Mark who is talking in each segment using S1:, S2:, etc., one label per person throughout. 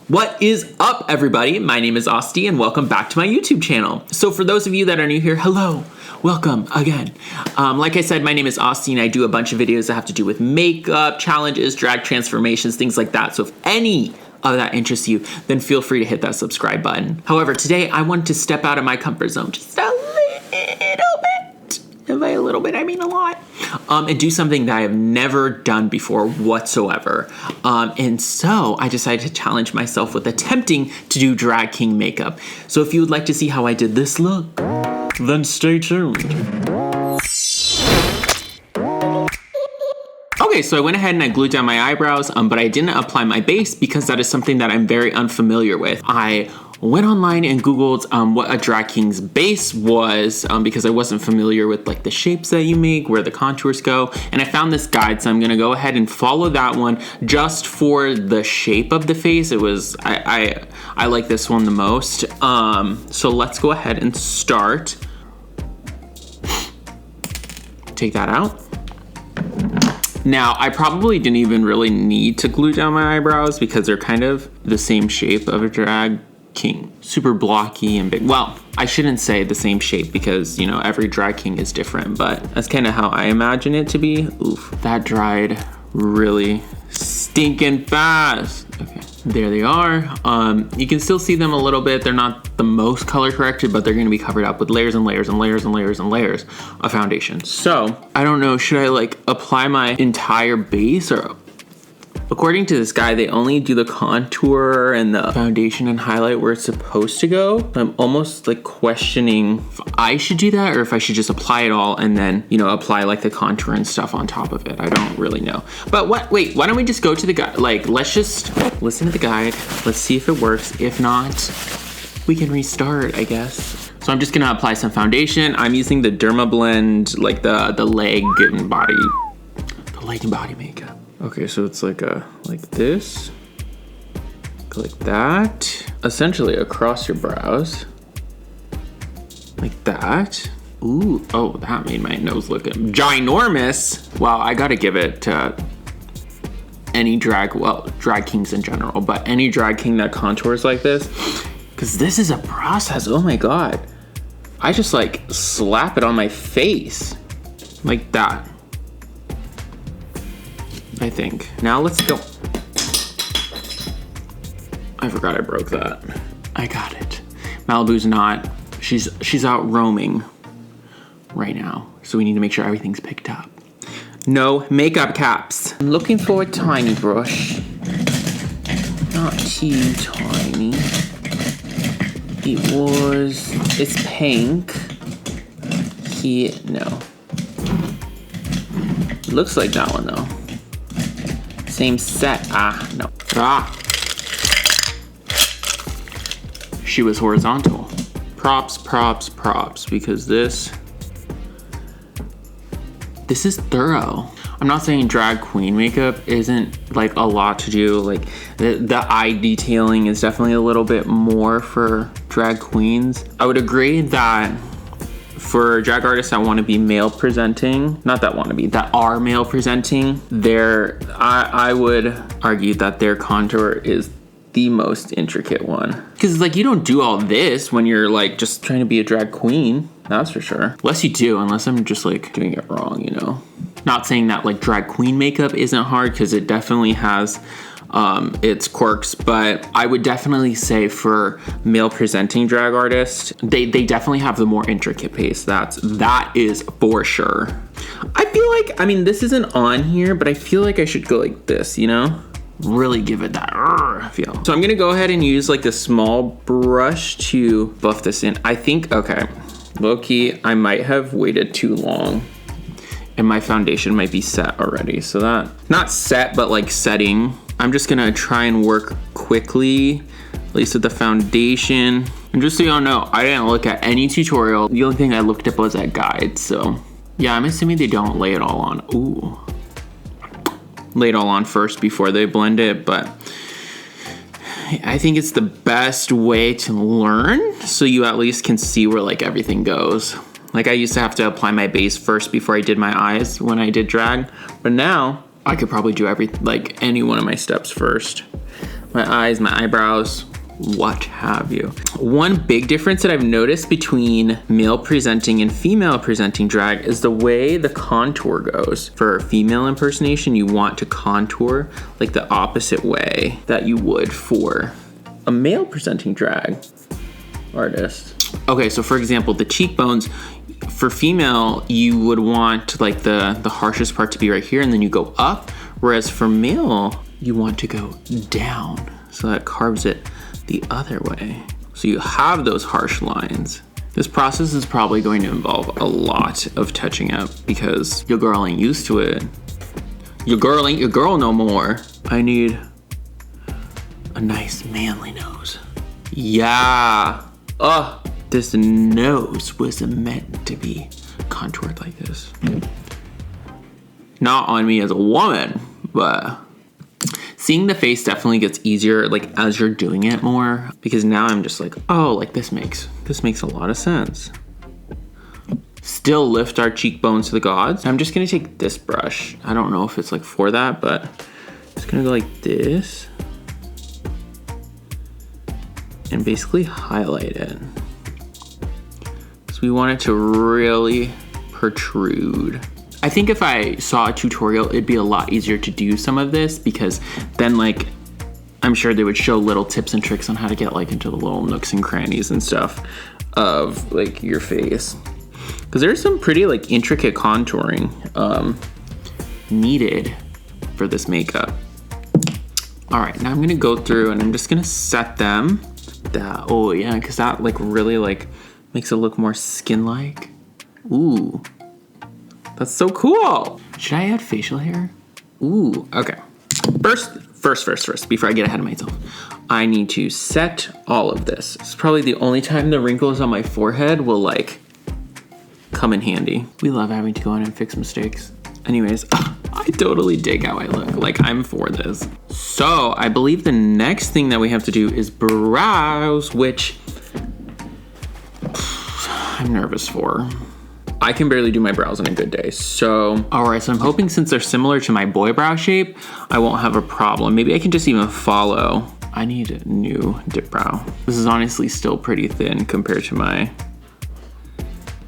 S1: What is up, everybody? My name is Austie, and welcome back to my YouTube channel. So for those of you that are new here, hello, welcome again. Like I said, my name is Austie, and I do a bunch of videos that have to do with makeup, challenges, drag transformations, things like that. So if any of that interests you, then feel free to hit that subscribe button. However, today I want to step out of my comfort zone just a little bit. And by a little bit, I mean a lot. And do something that I have never done before whatsoever. And so I decided to challenge myself with attempting to do drag king makeup. So if you would like to see how I did this look, then stay tuned. Okay, so I went ahead and I glued down my eyebrows, but I didn't apply my base because that is something that I'm very unfamiliar with. I went online and Googled what a drag king's base was because I wasn't familiar with like the shapes that you make, where the contours go, and I found this guide, so I'm gonna go ahead and follow that one just for the shape of the face. It was, I like this one the most. So let's go ahead and start. Take that out. Now, I probably didn't even really need to glue down my eyebrows because they're kind of the same shape of a drag king. Super blocky and big. Well, I shouldn't say the same shape because, you know, every drag king is different, but that's kind of how I imagine it to be. Oof, that dried really stinking fast. Okay, there they are. You can still see them a little bit. They're not the most color corrected, but they're gonna be covered up with layers and layers and layers and layers and layers of foundation. So I don't know, should I like apply my entire base, or according to this guy, they only do the contour and the foundation and highlight where it's supposed to go. I'm almost like questioning if I should do that or if I should just apply it all and then, you know, apply like the contour and stuff on top of it. I don't really know. But wait, why don't we just go to the guide? Like, let's just listen to the guide. Let's see if it works. If not, we can restart, I guess. So I'm just gonna apply some foundation. I'm using the Derma Blend, like the leg and body makeup. Okay, so it's like this, like that, essentially across your brows, like that. Ooh, oh, that made my nose look ginormous. Wow, I gotta give it to any drag kings in general, but any drag king that contours like this, because this is a process. Oh my God. I just like slap it on my face like that. I think. Now let's go. I forgot I broke that. I got it. Malibu's not, she's out roaming right now. So we need to make sure everything's picked up. No makeup caps. I'm looking for a tiny brush. Not too tiny. It's pink. No. Looks like that one though. Same set. No. She was horizontal. Props, because this is thorough. I'm not saying drag queen makeup isn't like a lot to do. Like the eye detailing is definitely a little bit more for drag queens. I would agree that for drag artists that want to be male presenting, that are male presenting, I would argue that their contour is the most intricate one. Because like you don't do all this when you're like just trying to be a drag queen, that's for sure. Unless you do, unless I'm just like doing it wrong, you know. Not saying that like drag queen makeup isn't hard, because it definitely has its quirks, but I would definitely say for male presenting drag artists, they definitely have the more intricate base. That is for sure. I feel like, I mean, this isn't on here, but I feel like I should go like this, you know? Really give it that feel. So I'm gonna go ahead and use like a small brush to buff this in. I think, okay, low-key, I might have waited too long and my foundation might be set already. So that, not set, but like setting. I'm just gonna try and work quickly, at least with the foundation. And just so y'all know, I didn't look at any tutorial. The only thing I looked up was that guide. So yeah, I'm assuming they don't lay it all on. Ooh. Lay it all on first before they blend it, but I think it's the best way to learn, so you at least can see where like everything goes. Like I used to have to apply my base first before I did my eyes when I did drag, but now I could probably do any one of my steps first. My eyes, my eyebrows, what have you. One big difference that I've noticed between male presenting and female presenting drag is the way the contour goes. For female impersonation, you want to contour like the opposite way that you would for a male presenting drag artist. Okay, so for example, the cheekbones, for female, you would want like the harshest part to be right here and then you go up, whereas for male, you want to go down. So that carves it the other way. So you have those harsh lines. This process is probably going to involve a lot of touching up because your girl ain't used to it. Your girl ain't your girl no more. I need a nice manly nose. Yeah. This nose was meant to be contoured like this. Not on me as a woman, but seeing the face definitely gets easier like as you're doing it more, because now I'm just like, oh, like this makes a lot of sense. Still lift our cheekbones to the gods. I'm just gonna take this brush. I don't know if it's like for that, but I'm just gonna go like this and basically highlight it. So we want it to really protrude. I think if I saw a tutorial, it'd be a lot easier to do some of this, because then like, I'm sure they would show little tips and tricks on how to get like into the little nooks and crannies and stuff of like your face. Because there's some pretty like intricate contouring needed for this makeup. All right, now I'm gonna go through and I'm just gonna set them. Oh yeah, because that like really like makes it look more skin-like. Ooh. That's so cool. Should I add facial hair? Ooh, okay. First, before I get ahead of myself, I need to set all of this. It's probably the only time the wrinkles on my forehead will like come in handy. We love having to go in and fix mistakes. Anyways, I totally dig how I look. Like, I'm for this. So I believe the next thing that we have to do is brows, which I'm nervous for. I can barely do my brows on a good day. So, all right, so I'm hoping since they're similar to my boy brow shape, I won't have a problem. Maybe I can just even follow. I need a new dip brow. This is honestly still pretty thin compared to my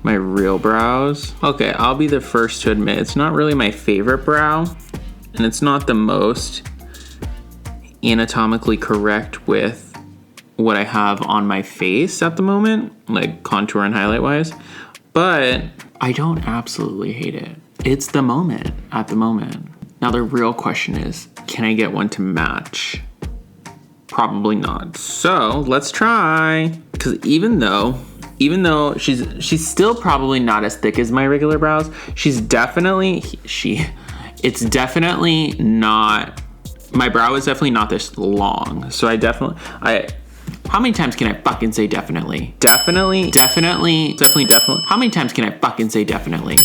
S1: real brows. Okay, I'll be the first to admit it's not really my favorite brow, and it's not the most anatomically correct with what I have on my face at the moment, like contour and highlight wise. But I don't absolutely hate it. It's the moment at the moment. Now the real question is, can I get one to match? Probably not. So let's try. Because even though she's still probably not as thick as my regular brows, it's definitely not, my brow is definitely not this long. So how many times can I fucking say definitely? Definitely. How many times can I fucking say definitely?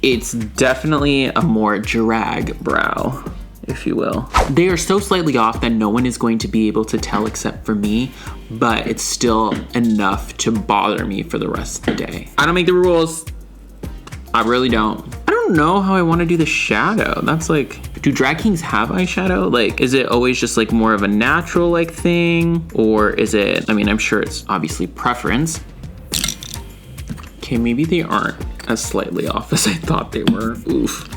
S1: It's definitely a more drag brow, if you will. They are so slightly off that no one is going to be able to tell except for me, but it's still enough to bother me for the rest of the day. I don't make the rules. I really don't. I don't know how I want to do the shadow. That's like, do drag kings have eyeshadow? Like, is it always just like more of a natural like thing? Or is it, I mean, I'm sure it's obviously preference. Okay, maybe they aren't as slightly off as I thought they were. Oof.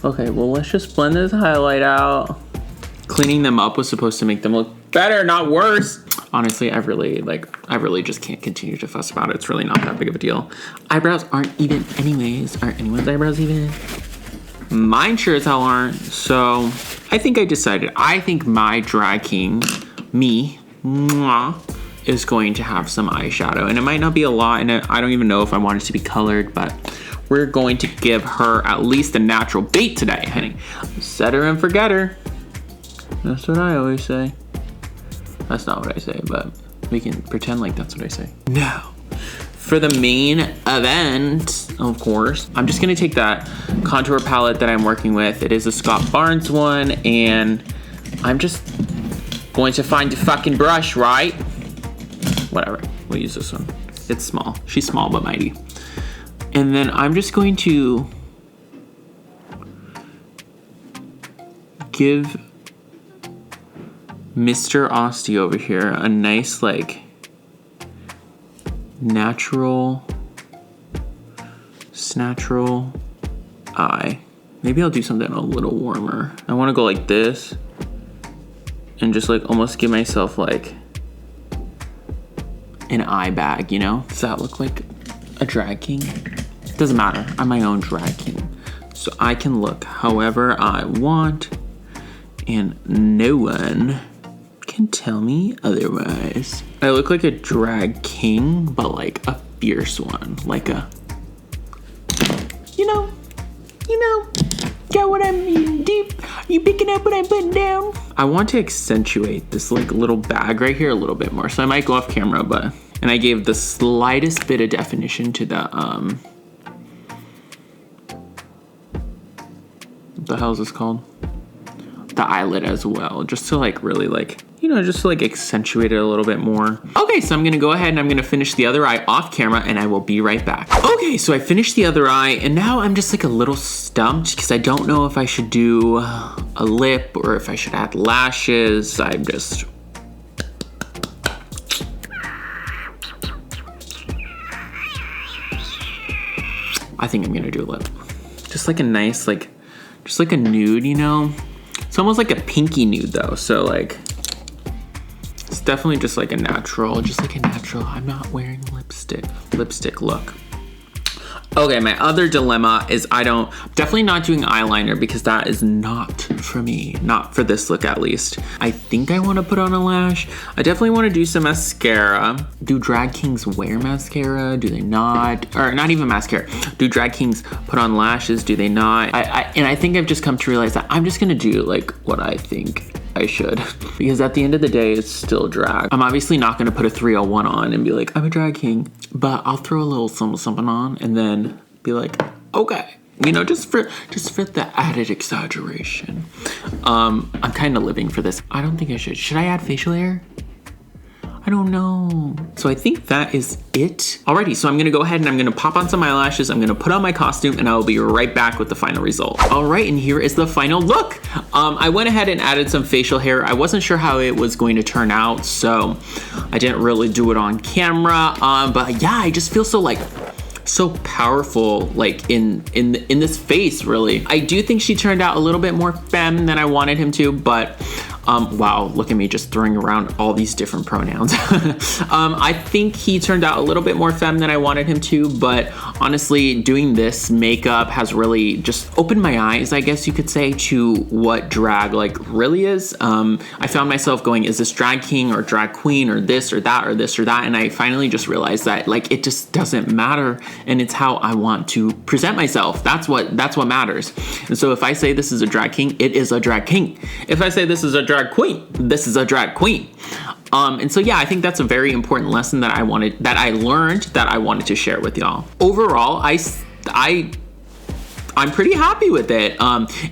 S1: Okay, well, let's just blend this highlight out. Cleaning them up was supposed to make them look better, not worse. Honestly, I really just can't continue to fuss about it. It's really not that big of a deal. Eyebrows aren't even anyways. Are anyone's eyebrows even? Mine sure as hell aren't. So I think I decided. I think my drag king, me, is going to have some eyeshadow. And it might not be a lot, and I don't even know if I want it to be colored, but we're going to give her at least a natural bait today, honey. Set her and forget her. That's what I always say. That's not what I say, but we can pretend like that's what I say. Now, for the main event, of course, I'm just gonna take that contour palette that I'm working with. It is a Scott Barnes one, and I'm just going to find a fucking brush, right? Whatever, we'll use this one. It's small. She's small but mighty. And then I'm just going to give Mr. Austie over here a nice, like, natural eye. Maybe I'll do something a little warmer. I want to go like this and just like almost give myself like an eye bag, you know? Does that look like a drag king? It doesn't matter. I'm my own drag king. So I can look however I want and no one can tell me otherwise. I look like a drag king, but like a fierce one. Like a, you know, got what I'm deep. You picking up what I'm putting down? I want to accentuate this like little bag right here a little bit more. So I might go off camera, and I gave the slightest bit of definition to the, what the hell is this called? The eyelid as well, just to like really like, you know, just to like accentuate it a little bit more. Okay, so I'm gonna go ahead and I'm gonna finish the other eye off camera and I will be right back. Okay, so I finished the other eye and now I'm just like a little stumped because I don't know if I should do a lip or if I should add lashes. I think I'm gonna do a lip. Just like a nice, like, just like a nude, you know? It's almost like a pinky nude though, so like, it's definitely just like a natural, I'm not wearing lipstick look. Okay, my other dilemma is definitely not doing eyeliner because that is not for me, not for this look at least. I think I want to put on a lash. I definitely want to do some mascara. Do drag kings wear mascara? Do they not? Or not even mascara. Do drag kings put on lashes? Do they not? And I think I've just come to realize that I'm just gonna do like what I think I should, because at the end of the day, it's still drag. I'm obviously not gonna put a 301 on and be like, I'm a drag king, but I'll throw a little something on and then be like, okay, you know, just for the added exaggeration. I'm kind of living for this. I don't think I should. Should I add facial hair? I don't know. So I think that is it. Alrighty, so I'm gonna go ahead and I'm gonna pop on some eyelashes, I'm gonna put on my costume, and I will be right back with the final result. All right, and here is the final look. I went ahead and added some facial hair. I wasn't sure how it was going to turn out, so I didn't really do it on camera. But yeah, I just feel so powerful, like in this face, really. I do think she turned out a little bit more femme than I wanted him to, but wow, look at me just throwing around all these different pronouns. I think he turned out a little bit more femme than I wanted him to, but honestly, doing this makeup has really just opened my eyes, I guess you could say, to what drag like really is. I found myself going, is this drag king or drag queen or this or that or this or that? And I finally just realized that like it just doesn't matter, and it's how I want to present myself. That's what matters. And so if I say this is a drag king, it is a drag king. If I say this is a drag queen, this is a drag queen. And so yeah, I think that's a very important lesson that I learned that I wanted to share with y'all. Overall, I'm pretty happy with it.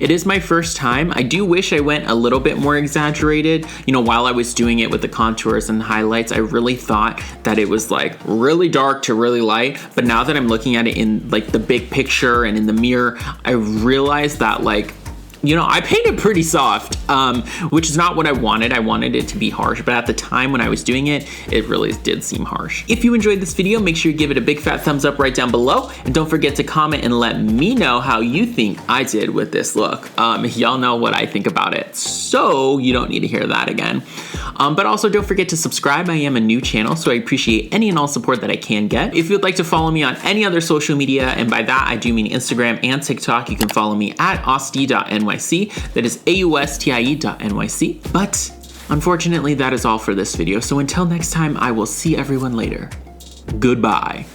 S1: It is my first time. I do wish I went a little bit more exaggerated. You know, while I was doing it with the contours and the highlights, I really thought that it was like really dark to really light. But now that I'm looking at it in like the big picture and in the mirror, I realized that like, you know, I painted pretty soft, which is not what I wanted. I wanted it to be harsh, but at the time when I was doing it, it really did seem harsh. If you enjoyed this video, make sure you give it a big fat thumbs up right down below, and don't forget to comment and let me know how you think I did with this look. Y'all know what I think about it, so you don't need to hear that again. But also don't forget to subscribe. I am a new channel, so I appreciate any and all support that I can get. If you'd like to follow me on any other social media, and by that I do mean Instagram and TikTok, you can follow me at austie.nyc. That is AUSTIE.NYC. But unfortunately, that is all for this video. So until next time, I will see everyone later. Goodbye.